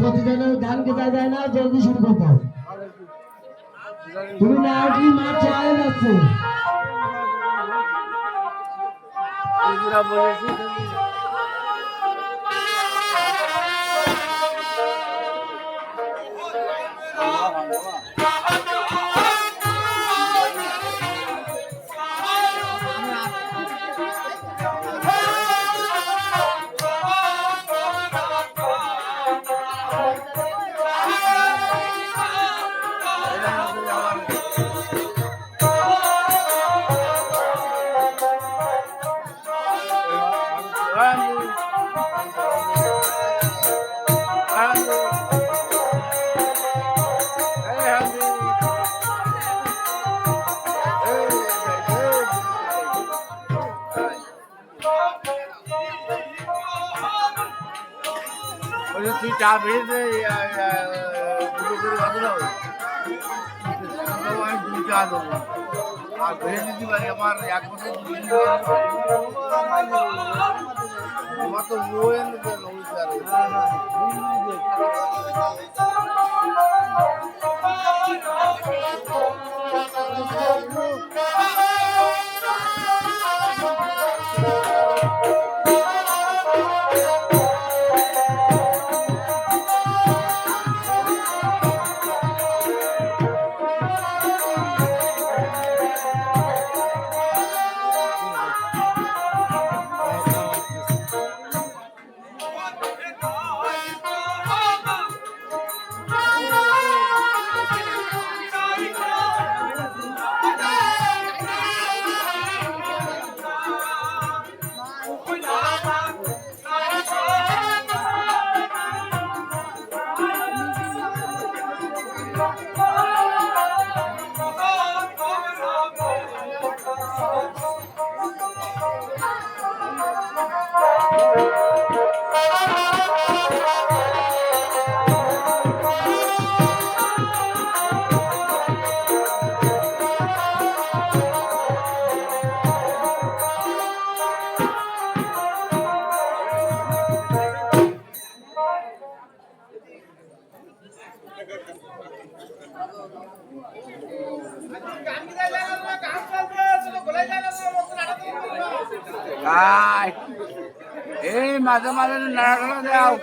প্রতিদিনের ধান কেতা যায় না, জলদি শুরু করতে হবে। তুমি না উঠলি মাঠ চালায় যাচ্ছে। তুই চা ভেজে দুটো করে বাঁধলো আমি দুই চা দেবো আর ভেজে দিতে পারি আমার এক বছর আমার তো বইয়ের এই মাঝে মাঝে নাড়াটা দাও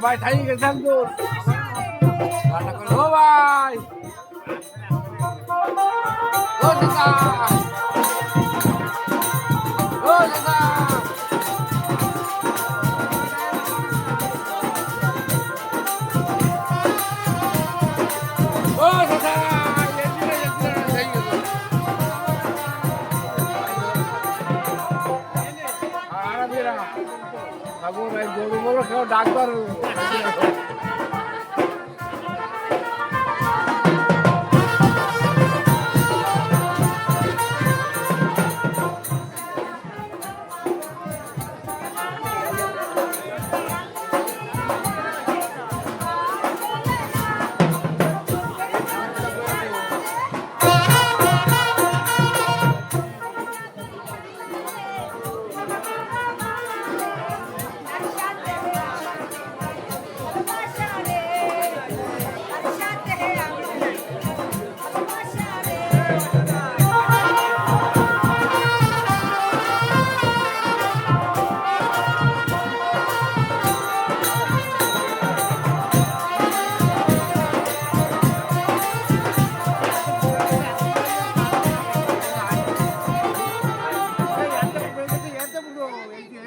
ভাই থাই গেছেন তো রান্না করো ভাই ও দাদা ও দাদা খাবো ভাই গরু বলো কেউ ডাকবার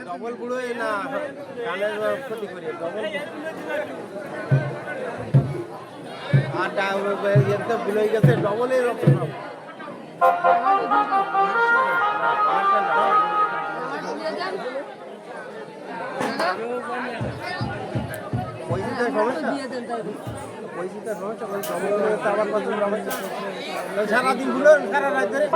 ডবল বুড়োই না কানের ক্ষতি করি ডবল আর এতে ভুলে গেছে ডবলের রকম পয়সাটার সমস্যা পয়সাটার সমস্যা ডবল আবার সারাদিন ভুলো সারা রাত ধরে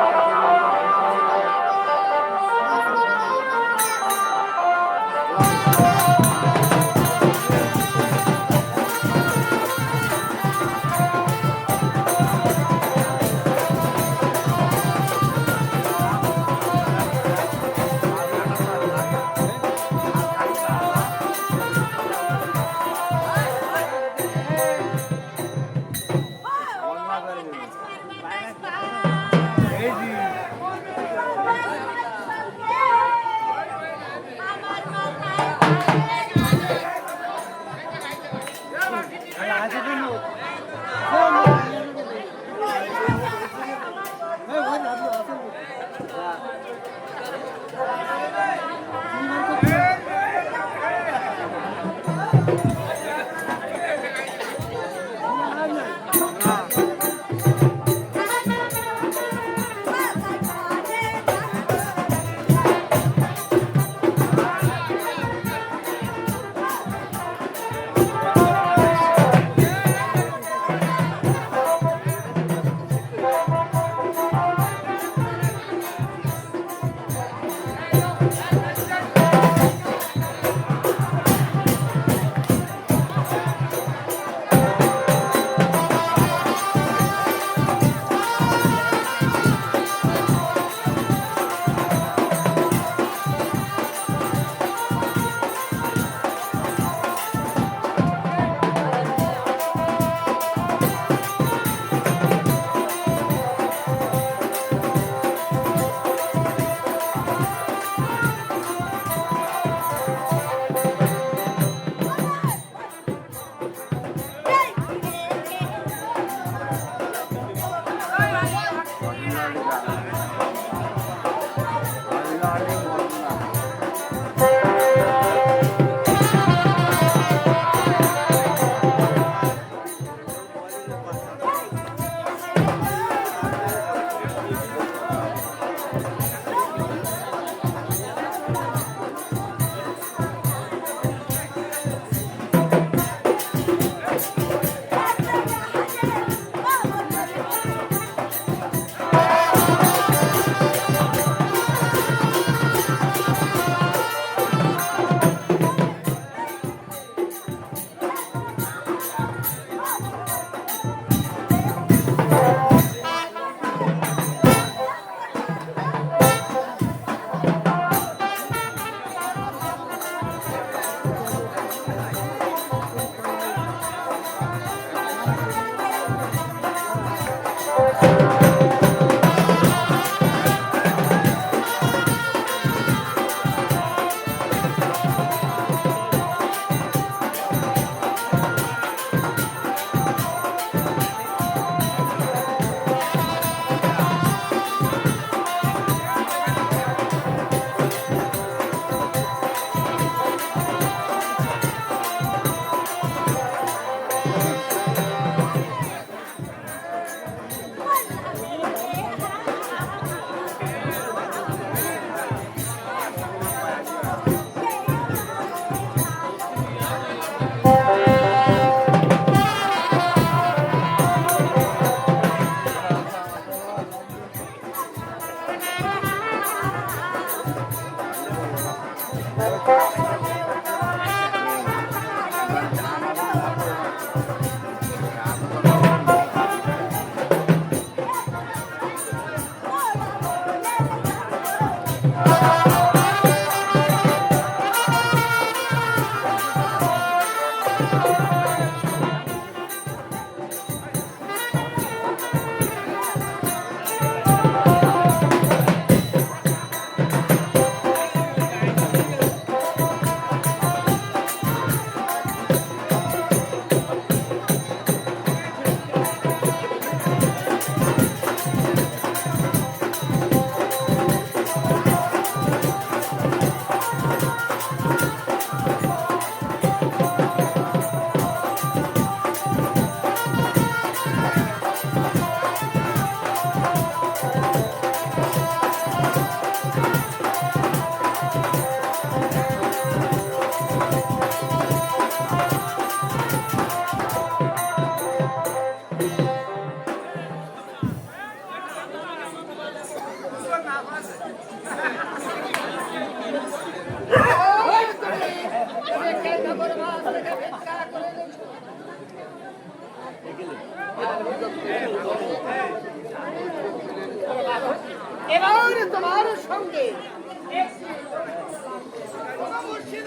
এবার তোমার সঙ্গে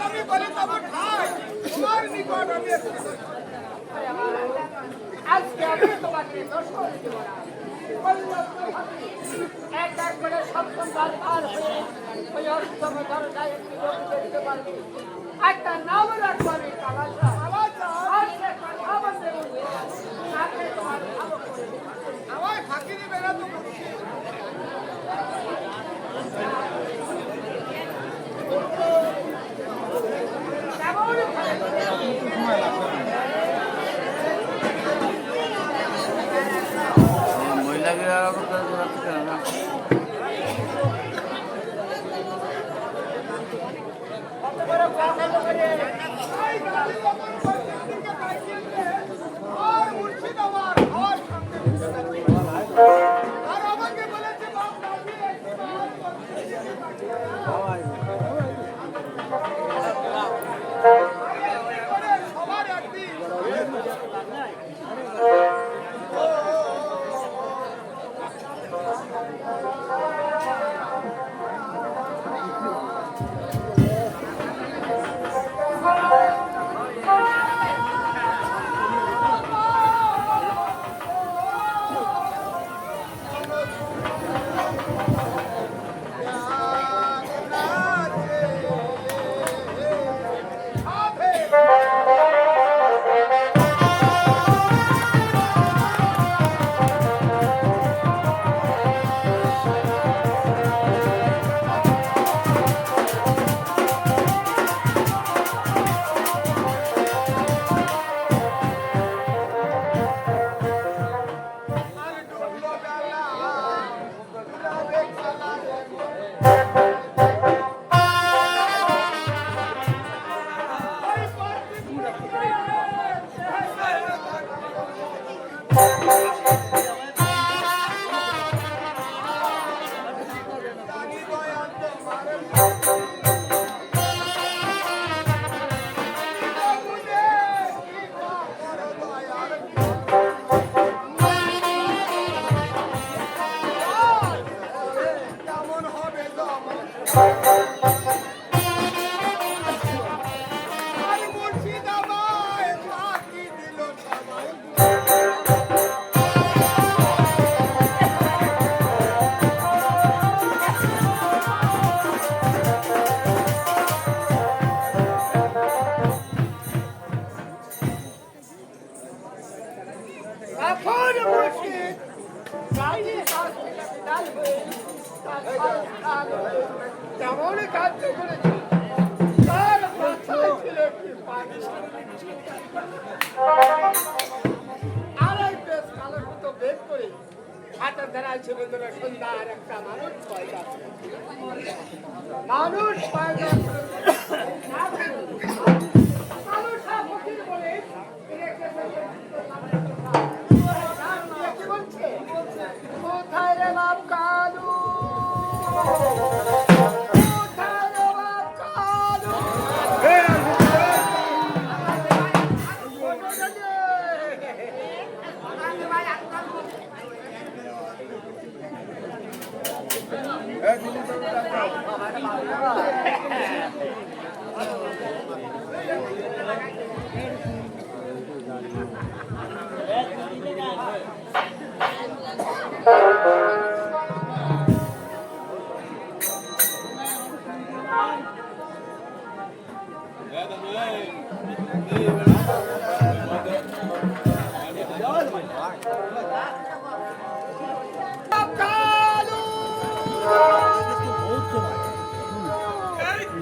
আমি বলি তবে ঠাই তোমার নিকট আমি আজকে আমি তোমাকে দর্শন দেব না এক এক করে সপ্তম বার পার হয়ে ওই অষ্টম দরজায় একটি লোক দেখতে পারবে একটা নাম রাখবো আমি কালাচা আর সে কথা বলতে বলবে তাকে তোমার ভালো করে আমার ফাঁকি দিবে না তো মহিলাকে না আর মুর্শিদ আমার আর সঙ্গে আর আমাকে বলেছে বাপ দাদি সবার একদিন এখন মুর্শিদ বাইরে ডাল হয়ে তেমন কাজ করেছে তার মাথায় ছিল একটি পানি আর এই বেশ কালো মতো বের করে হাতের ধারায় ছিল সন্ধ্যার একটা মানুষ পয়দা মানুষ পয়দা মানুষ বলে কোথায় রে বাপ কালু কোথায় রে বাপ কালু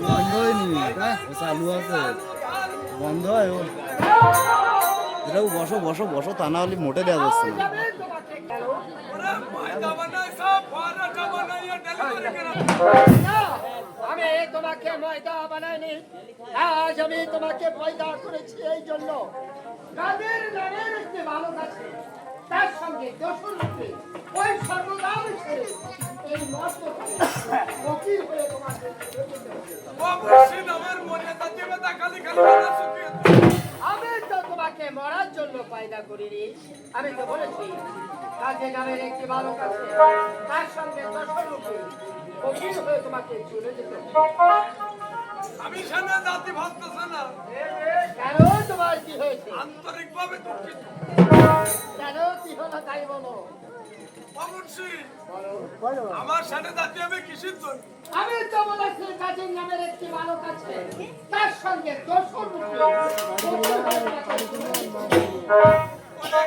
বন্ধ হয়নি চালু আছে বন্ধ হয় ও এটাও বসো বসো বসো তা না হলে মোটে দেওয়া যাচ্ছে না আমি তোমাকে ময়দা বানাইনি, আজ আমি তোমাকে পয়দা করেছি এই জন্য যাদের নামের একটি বালক আছে তার সঙ্গে দোষর রূপে ওই সর্বদাম ছেড়ে এই মত ফকির হয়ে তোমাকে আমি তো তোমাকে মরার জন্য পয়দা করিনি। আমি তো বলেছি কাজে নামের একটি বালক আছে তার সঙ্গে দোষর রূপে ফকির হয়ে তোমাকে চলে যেতে হবে। আমি সেনা জাতি ভাবতেছে না, কেন তোমার কি হয়েছে? আন্তরিক ভাবে দুঃখিত। কেন কি হলো তাই বলো। অবশ্যই আমার সেনা জাতি আমি কিসের জন্য? আমি তো বলেছি কাজের নামের একটি বালক আছে তার সঙ্গে দোষর রূপে ফকির হয়ে তোমাকে চলে যেতে হবে। ওরে